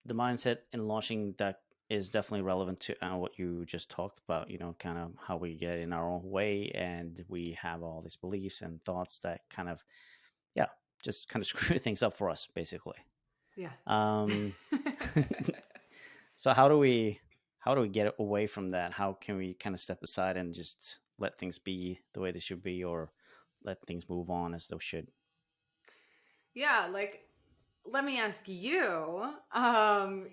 the mindset in launching that is definitely relevant to what you just talked about, kind of how we get in our own way and we have all these beliefs and thoughts that kind of, yeah, just kind of screw things up for us, basically. Yeah. Um, so how do we get away from that? How can we kind of step aside and just let things be the way they should be, or let things move on as they should? Yeah, like let me ask you, in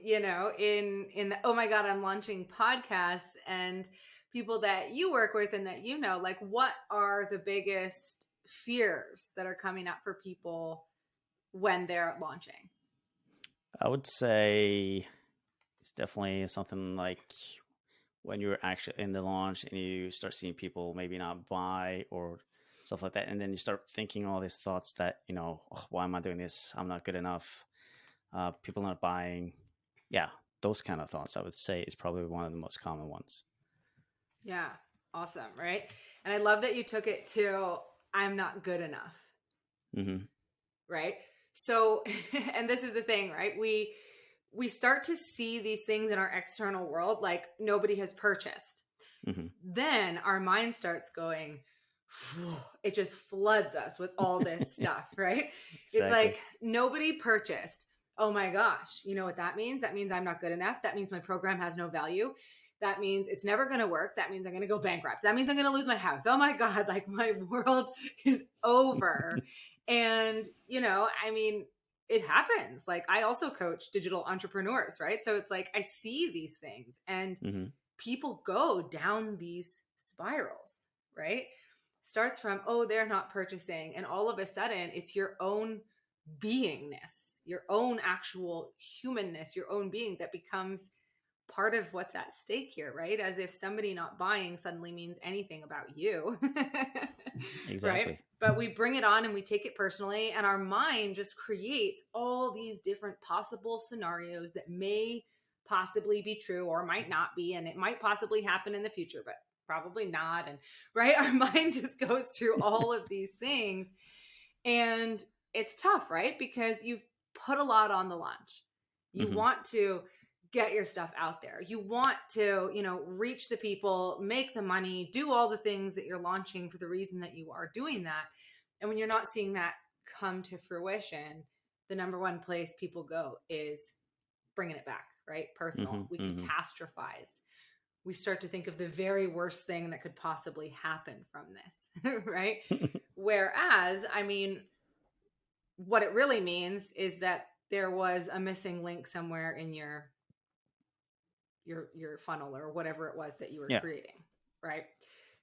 the, oh my God, I'm launching podcasts and people that you work with and that like what are the biggest fears that are coming up for people when they're launching? I would say it's definitely something like when you're actually in the launch and you start seeing people maybe not buy or stuff like that. And then you start thinking all these thoughts that, oh, why am I doing this? I'm not good enough. People not buying. Yeah, those kind of thoughts, I would say, is probably one of the most common ones. Yeah, awesome, right? And I love that you took it to I'm not good enough, Mm-hmm. right? So, and this is the thing, right? We start to see these things in our external world like nobody has purchased. Mm-hmm. Then our mind starts going, it just floods us with all this stuff, right? It's Exactly. like nobody purchased. Oh my gosh. You know what that means? That means I'm not good enough. That means my program has no value. That means it's never going to work. That means I'm going to go bankrupt. That means I'm going to lose my house. Oh my God. Like my world is over. And, I mean, it happens. Like I also coach digital entrepreneurs, right? So it's like I see these things and Mm-hmm. people go down these spirals, right? Starts from, oh, they're not purchasing. And all of a sudden, it's your own beingness, your own actual humanness, your own being that becomes part of what's at stake here, right? As if somebody not buying suddenly means anything about you, right? Exactly. But we bring it on and we take it personally, and our mind just creates all these different possible scenarios that may possibly be true or might not be, and it might possibly happen in the future, but probably not. And right, our mind just goes through all of these things, and it's tough, right? Because you've put a lot on the launch. You Mm-hmm. want to get your stuff out there. You want to, reach the people, make the money, do all the things that you're launching for the reason that you are doing that. And when you're not seeing that come to fruition, the number one place people go is bringing it back, right? Mm-hmm. Personal. We Mm-hmm. catastrophize. We start to think of the very worst thing that could possibly happen from this, right? Whereas, I mean, what it really means is that there was a missing link somewhere in your funnel or whatever it was that you were Yeah. creating, right?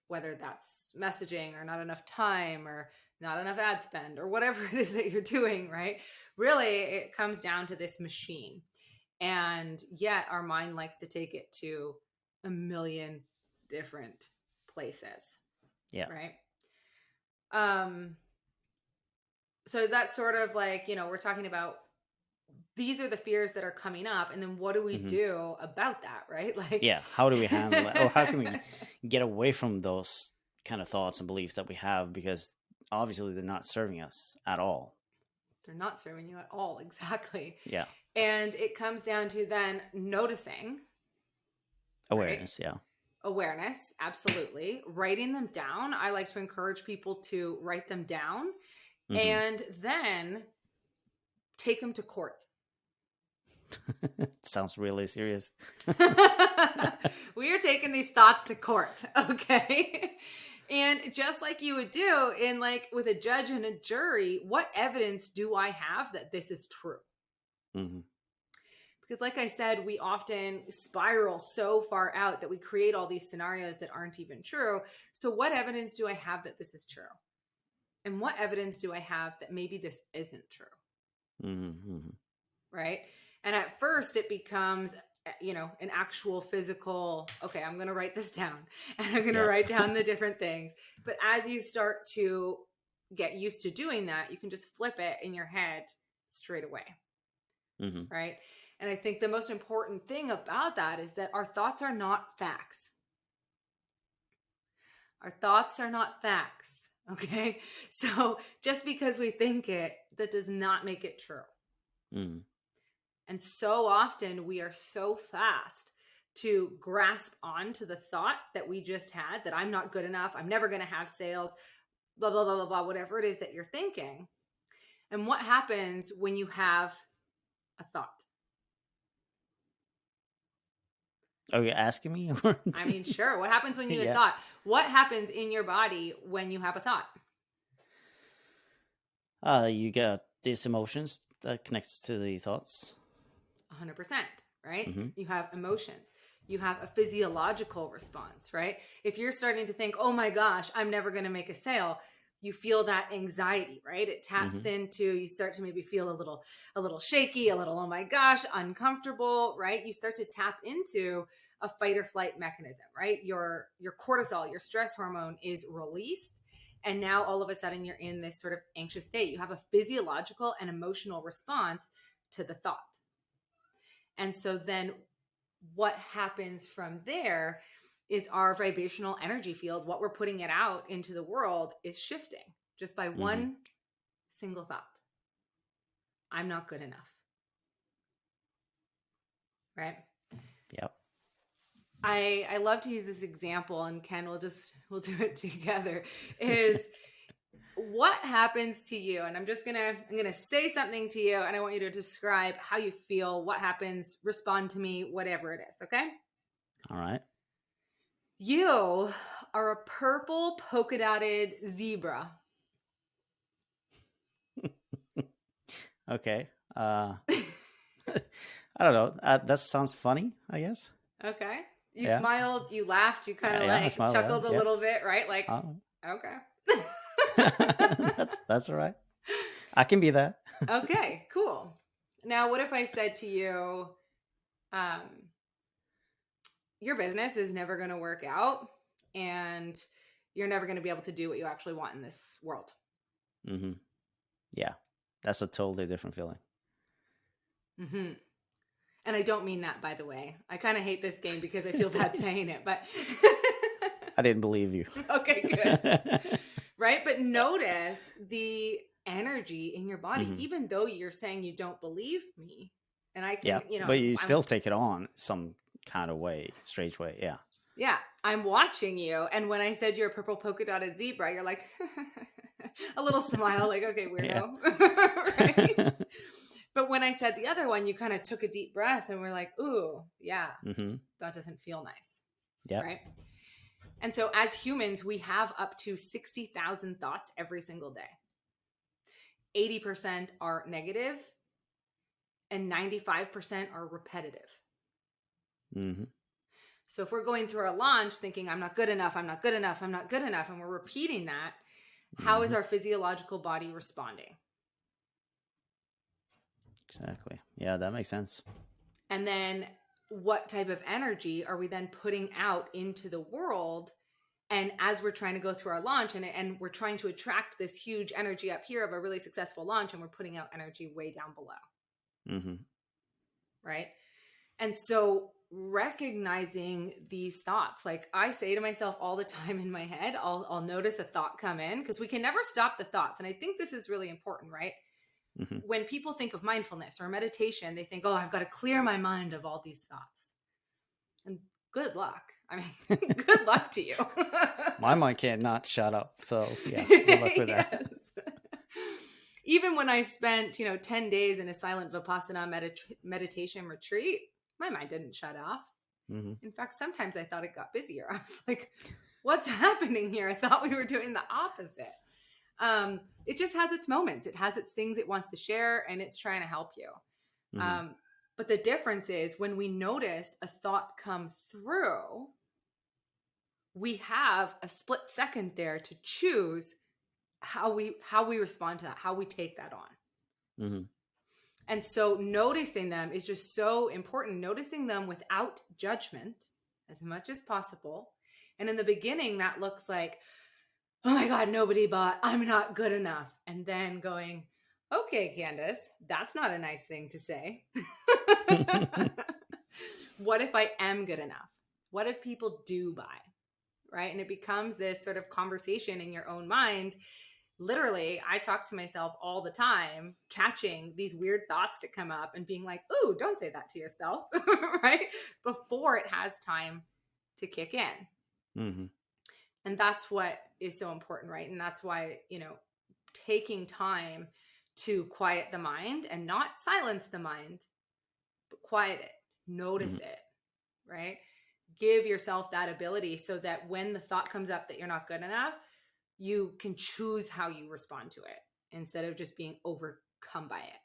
Whether that's messaging or not enough time or not enough ad spend or whatever it is that you're doing, right? Really, it comes down to this machine. And yet our mind likes to take it to a million different places, Yeah. right? So is that sort of like, we're talking about these are the fears that are coming up, and then what do we Mm-hmm. do about that, right? Like Yeah. How do we handle that, or how can we get away from those kind of thoughts and beliefs that we have, because obviously they're not serving us at all. they're not serving you at all. Exactly. Yeah. And it comes down to then noticing, right? Awareness. Yeah. Awareness, absolutely. Writing them down. I like to encourage people to write them down Mm-hmm. and then take them to court. Sounds really serious. We are taking these thoughts to court, okay? And just like you would do in like with a judge and a jury, what evidence do I have that this is true? Mm-hmm. Because like I said, we often spiral so far out that we create all these scenarios that aren't even true. So what evidence do I have that this is true? And what evidence do I have that maybe this isn't true? Mm-hmm. Right? And at first it becomes, an actual physical, okay, I'm going to write this down and I'm going to Yeah. write down the different things. But as you start to get used to doing that, you can just flip it in your head straight away. Mm-hmm. Right? And I think the most important thing about that is that our thoughts are not facts. Our thoughts are not facts. Okay? So just because we think it, that does not make it true. Mm-hmm. And so often we are so fast to grasp onto the thought that we just had, that I'm not good enough, I'm never going to have sales, blah, blah, blah, blah, blah, whatever it is that you're thinking. And what happens when you have a thought? Oh, you're asking me? I mean, sure. What happens when you have a Yeah. thought? What happens in your body when you have a thought? You get these emotions that connects to the thoughts. 100%, right? Mm-hmm. You have emotions. You have a physiological response, right? If you're starting to think, oh my gosh, I'm never going to make a sale, you feel that anxiety, right? It taps into, you start to maybe feel a little shaky, a little, oh my gosh, uncomfortable, right? You start to tap into a fight or flight mechanism, right? Your cortisol, your stress hormone is released. And now all of a sudden you're in this sort of anxious state. You have a physiological and emotional response to the thought. And so then what happens from there is our vibrational energy field, what we're putting it out into the world, is shifting just by one single thought. I'm not good enough. Right? Yep. I love to use this example, and Ken, we'll do it together, is what happens to you? And I'm gonna say something to you, and I want you to describe how you feel, what happens, respond to me, whatever it is, okay? All right. You are a purple polka dotted zebra. Okay. I don't know. That sounds funny, I guess. Okay. You smiled, you laughed, you kind of chuckled a little bit, right? Like, okay. That's all right. I can be that. Okay, cool. Now, what if I said to you, your business is never going to work out and you're never going to be able to do what you actually want in this world? Mm-hmm. Yeah, that's a totally different feeling. Mm-hmm. And I don't mean that, by the way. I kind of hate this game because I feel bad saying it, but I didn't believe you. Okay, good. Right? But notice the energy in your body, even though you're saying you don't believe me. And I can, but you still take it on some kind of way, strange way. Yeah. Yeah. I'm watching you. And when I said you're a purple polka dotted zebra, you're like, a little smile, like, okay, weirdo. Right? But when I said the other one, you kind of took a deep breath and we're like, ooh, yeah, that doesn't feel nice. Yeah. Right. And so as humans, we have up to 60,000 thoughts every single day. 80% are negative and 95% are repetitive. Mm-hmm. So if we're going through our launch thinking, I'm not good enough, I'm not good enough, I'm not good enough, and we're repeating that, how is our physiological body responding? Exactly. Yeah, that makes sense. And then what type of energy are we then putting out into the world? And as we're trying to go through our launch and we're trying to attract this huge energy up here of a really successful launch, and we're putting out energy way down below. Mm-hmm. Right. And so recognizing these thoughts, like I say to myself all the time in my head, I'll notice a thought come in because we can never stop the thoughts. And I think this is really important, right? Mm-hmm. When people think of mindfulness or meditation, they think, oh, I've got to clear my mind of all these thoughts. And good luck. I mean, good luck to you. My mind can't not shut up. So yeah, good luck with that. Even when I spent, 10 days in a silent Vipassana meditation retreat, my mind didn't shut off. Mm-hmm. In fact, sometimes I thought it got busier. I was like, what's happening here? I thought we were doing the opposite. It just has its moments. It has its things it wants to share, and it's trying to help you. Mm-hmm. But the difference is when we notice a thought come through, we have a split second there to choose how we respond to that, how we take that on. Mm-hmm. And so noticing them is just so important. Noticing them without judgment as much as possible. And in the beginning, that looks like, oh my God, nobody bought, I'm not good enough. And then going, okay, Kandis, that's not a nice thing to say. What if I am good enough? What if people do buy? Right? And it becomes this sort of conversation in your own mind literally, I talk to myself all the time, catching these weird thoughts that come up and being like, "Ooh, don't say that to yourself," right? Before it has time to kick in. Mm-hmm. And that's what is so important, right? And that's why, taking time to quiet the mind and not silence the mind, but quiet it, notice Mm-hmm. it, right? Give yourself that ability so that when the thought comes up that you're not good enough, you can choose how you respond to it instead of just being overcome by it.